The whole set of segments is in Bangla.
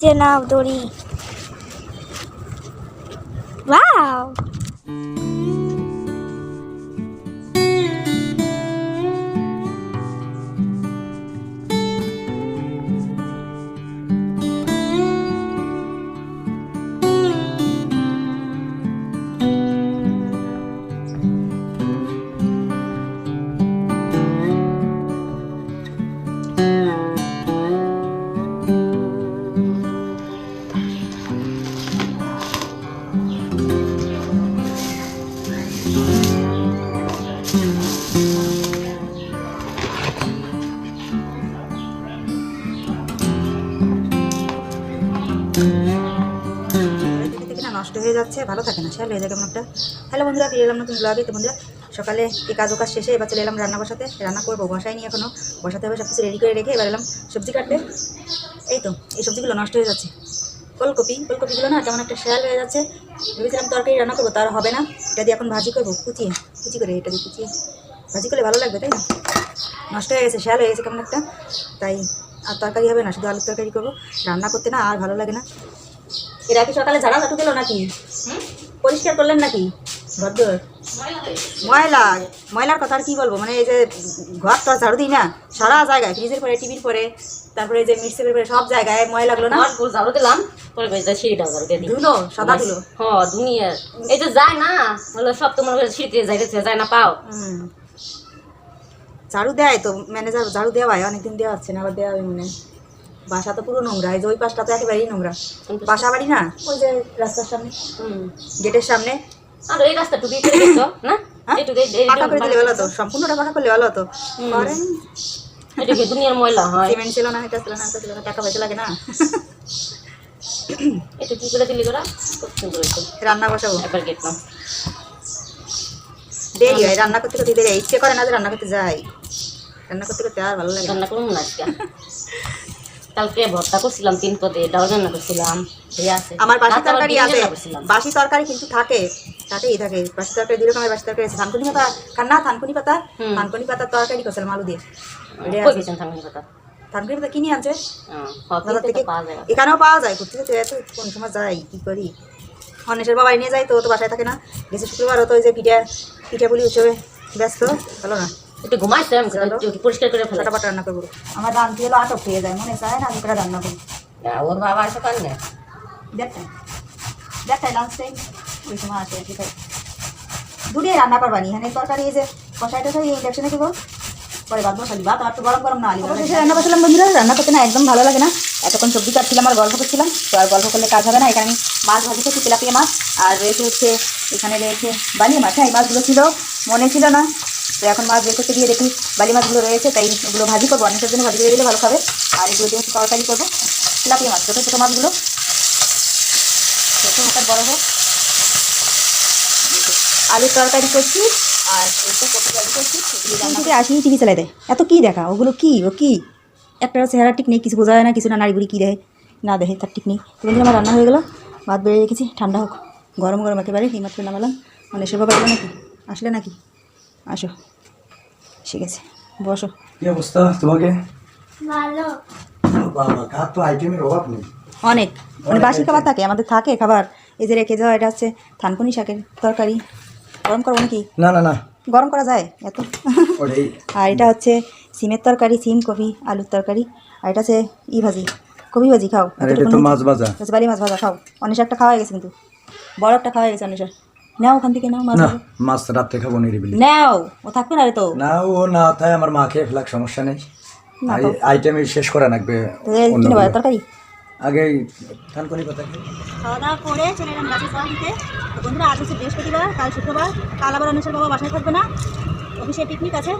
যে নাও দড়ি। ওয়াও, নষ্ট হয়ে যাচ্ছে, ভালো থাকে না, শ্যাল হয়ে যায় কেমন একটা। হ্যালো বন্ধুরা, ফিরে এলাম নতুন ব্লগে। তো বন্ধুরা, সকালে এই কাজ শেষে এবার চলে এলাম রান্না বসাতে। রান্না করবো, বসাইনি এখনও, বসাতে হবে। সব কিছু রেডি করে রেখে এবার এলাম সবজি কাটতে। এই তো এই সবজিগুলো নষ্ট হয়ে যাচ্ছে। ফুলকপিগুলো না কেমন একটা শ্যাল হয়ে যাচ্ছে। ভেবেছিলাম তরকারি রান্না করবো, তার হবে না। এটা দিয়ে এখন ভাজি করবো, কুচি করে। এটা দিয়ে কুচিয়ে ভাজি করলে ভালো লাগবে, তাই না? নষ্ট হয়ে গেছে, শ্যাল হয়ে গেছে কেমন একটা। তাই আর তরকারি হবে না, শুধু আলুর তরকারি করবো। রান্না করতে না আর ভালো লাগে না। এরা কি সকালে ঝাড়া ঝাঁটু দিল নাকি? পরিষ্কার করলেন নাকি ঘরদোর? ময়লার কথা আর কি বলবো, মানে এই যে ঘর তো আর ঝাড়ু দিই না, সারা জায়গায়, ফ্রিজের পরে, টিভির পরে, তারপরে এই যে মিক্সির পরে, সব জায়গায় ময়লাগুলো না ঝাড়ু দিলাম, পরে সিঁড়িটা ঝাড়ু দিয়ে ধুলো, সাদা ধুলো। হ্যাঁ দুনিয়ার এই যে যায় না, হলো সব তোমার সিঁড়িতে যাইতেছে, যায় না পাও। ঝাড়ু দেয় তো ম্যানেজার, ঝাড়ু দেওয়া হয়, অনেকদিন দেওয়া হচ্ছে না, আবার দেওয়া হবে মনে হয়। বাসা তো পুরো নোংরা, এই যে ওই পাশটা তো একেবারেই নোংরা। বাসা বাড়ি না, ওই যে রাস্তার সামনে, গেটের সামনে। আর এই রাস্তা টুকি করে দিছো না, পাকা করে দিলে ভালো হতো, সম্পূর্ণটা পাকা করলে ভালো হতো। করেন এটা কি দুনিয়ার ময়লা হয়? সিমেন্ট ছিল না, এটা ছিল না, এটা ছিল না, টাকা পয়সা লাগে না। এটা কি করে দিলি তোরা? খুব সুন্দর হয়েছে। রান্না বসাবো, একবার গেটলাম, দেরি হয় রান্না করতে করতে, দেরি হয়, ইচ্ছে করে না যে রান্না করতে যাই। রান্না করতে করতে আর ভালো লাগে। রান্না করুন না আজকে। কালকে ভর্তা করছিলাম 3 পদে, ডাল রান্না করছিলাম। আমার বাসি তরকারি আছে, বাসি তরকারি কিন্তু থাকেই থাকে। বাসি তরকারি 2 রকমের বাসি তরকারি আছে। থানকুনি পাতা খান না? থানকুনি পাতার তরকারি করছিলাম আলু দিয়ে। থানকুনি পাতা কিনে আনছে এখানেও পাওয়া যায়। ঘুরতে যেতে এত কোন সময় যাই, কি করি। অন্বেষের বাবাই নিয়ে যায়, তো তো বাসায় থাকে না। গেছে শুক্রবার, তো ওই যে পিঠা পুলি উৎসবে ব্যস্ত, ভালো না। একটু ঘুমাইছে, পরিষ্কার করে ফেলা। ফটাফট রান্না করবো। আমার রান্না হলো আটক হয়ে যায়, মনে চায় না আমি করে রান্না করি। ওর বাবা আসে পারে না, দেখাই লাঞ্চ টাইম ওই সময় আসে, ঠিক আছে। দুটোই রান্না করবানি, হ্যাঁ তরকারি এই যে কষাই টষাই ইন্ডাকশনে দেবো, পরে ভাত বসালি, ভাত আর একটু গরম না আলি। রান্না করছিলাম বন্ধুরা, রান্না করতে না একদম ভালো লাগে না। এতক্ষণ সবজি কাটছিলাম আর গল্প করছিলাম, তো আর গল্প করলে কাজ হবে না। এখানে আমি মাছ ভাজি করছি, তেলাপিয়া মাছ, আর রয়েছে হচ্ছে এখানে রয়েছে বালি মাছ। হ্যাঁ এই মাছগুলো ছিল, মনে ছিল না, তো এখন মাছ বের করতে গিয়ে দেখি বালি মাছগুলো রয়েছে, তাই এগুলো ভাজি করবো। অনেকের জন্য ভাজি করে দিলে ভালো খাবে। আর এগুলো দিয়ে তরকারি করবো, তেলাপিয়া মাছ, ছোটো ছোটো মাছগুলো, ছোটো হাতের বড় হোক। আলুর তরকারি করছি আর করছি। আসি টিভি চালাই দেয়, এত কি দেখা, ওগুলো কি, ও কি একটা চেহারা ঠিক নেই, কিছু বোঝা যায় না, কিছু না, নাড়ি বুড়ি কী দেয় না দেখে তার ঠিক নেই। কিন্তু আমার রান্না হয়ে গেলো, ভাত বেড়ে রেখেছি, ঠান্ডা হোক, গরম গরম একেবারে এইমাত্র নামালাম। মানে এসে বাবা এলো নাকি, আসলে নাকি? আসো, ঠিক আছে, বসো। কি অবস্থা তোমাকে? ভালো। বাবা, খাবার তো আইটেমের অভাব নেই, অনেক, মানে বাসি খাবার থাকে, আমাদের থাকে খাবার। এই যে রেখে যাওয়া, এটা হচ্ছে থানকুনি শাকের তরকারি। গরম করবো নাকি? না না না, গরম করা যায় এত। আর এটা হচ্ছে সিমের তরকারি, সিম কপি আলুর তরকারি। আর এটা হচ্ছে ভাজি, কপি ভাজি। খাও, মাছ ভাজা, বালি মাছ ভাজা খাও। অনেক একটা খাওয়া গেছে, কিন্তু বড় একটা খাওয়া গেছে অনেক। নাও ওখান থেকে, নাও মাছ, মাছ রাত্রে খাবো নিরিবিলি। নাও, ও থাকবে না রে তো। না ও না, তাই আমার মা খেয়ে ফেলাক, সমস্যা নেই। আইটেম শেষ করা লাগবে তরকারি। আগে থানকুনি পাতা খাওয়া দাওয়া করে চলে এলাম গাছে জল দিতে। তো বন্ধুরা, আজ হচ্ছে বৃহস্পতিবার, কাল শুক্রবার, কাল আবার অনুষের বাবা বাসায় থাকবে না, অফিসে পিকনিক আছে,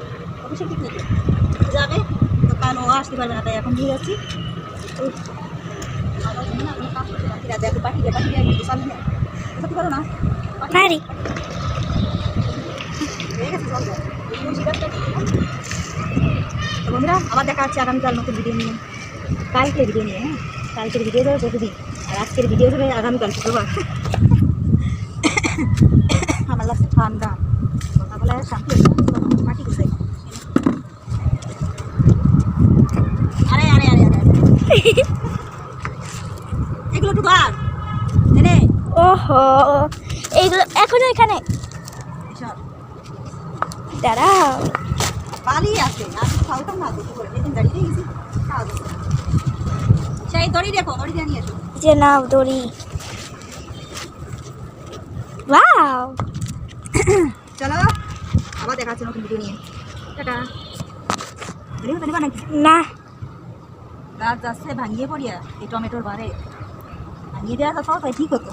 অফিসের পিকনিকে যাবে, তো কাল ও আসতে পারবে না, তাই এখন দিয়ে যাচ্ছি। পারো না পারি। তো বন্ধুরা, আবার দেখা হচ্ছে আগামীকাল নতুন ভিডিও নিয়ে, কালকের ভিডিও নিয়ে। হ্যাঁ, কালকের ভিডিও যাবে প্রতিদিন, আর আজকের ভিডিও যাবে আগামীকাল শুক্রবার। আমার লাগছে ঠান্ডা, কথা বলে শান্তি মাটি গেছে। আরে আরে আরে আরে এগুলো একটু ধর এনে ওহো এইগুলো এখনো এখানে এসব দাঁড়াও। বালি আছে আর কিছু খাওয়াতাম না দুটো করে যেদিন দাঁড়িয়ে গেছি খাওয়া যাচ্ছে সেই দড়ি দেখো দড়ি দিয়ে নিয়ে এসো যে নাও দড়ি। ওয়াও চলো আবার দেখা হচ্ছে নতুন ভিডিও নিয়ে টাটা রেডি হতে নেবা নাকি না গাছ যাচ্ছে ভাঙিয়ে পড়িয়া এই টমেটোর বারে ভাঙিয়ে দেওয়া তো সব ঠিক হতো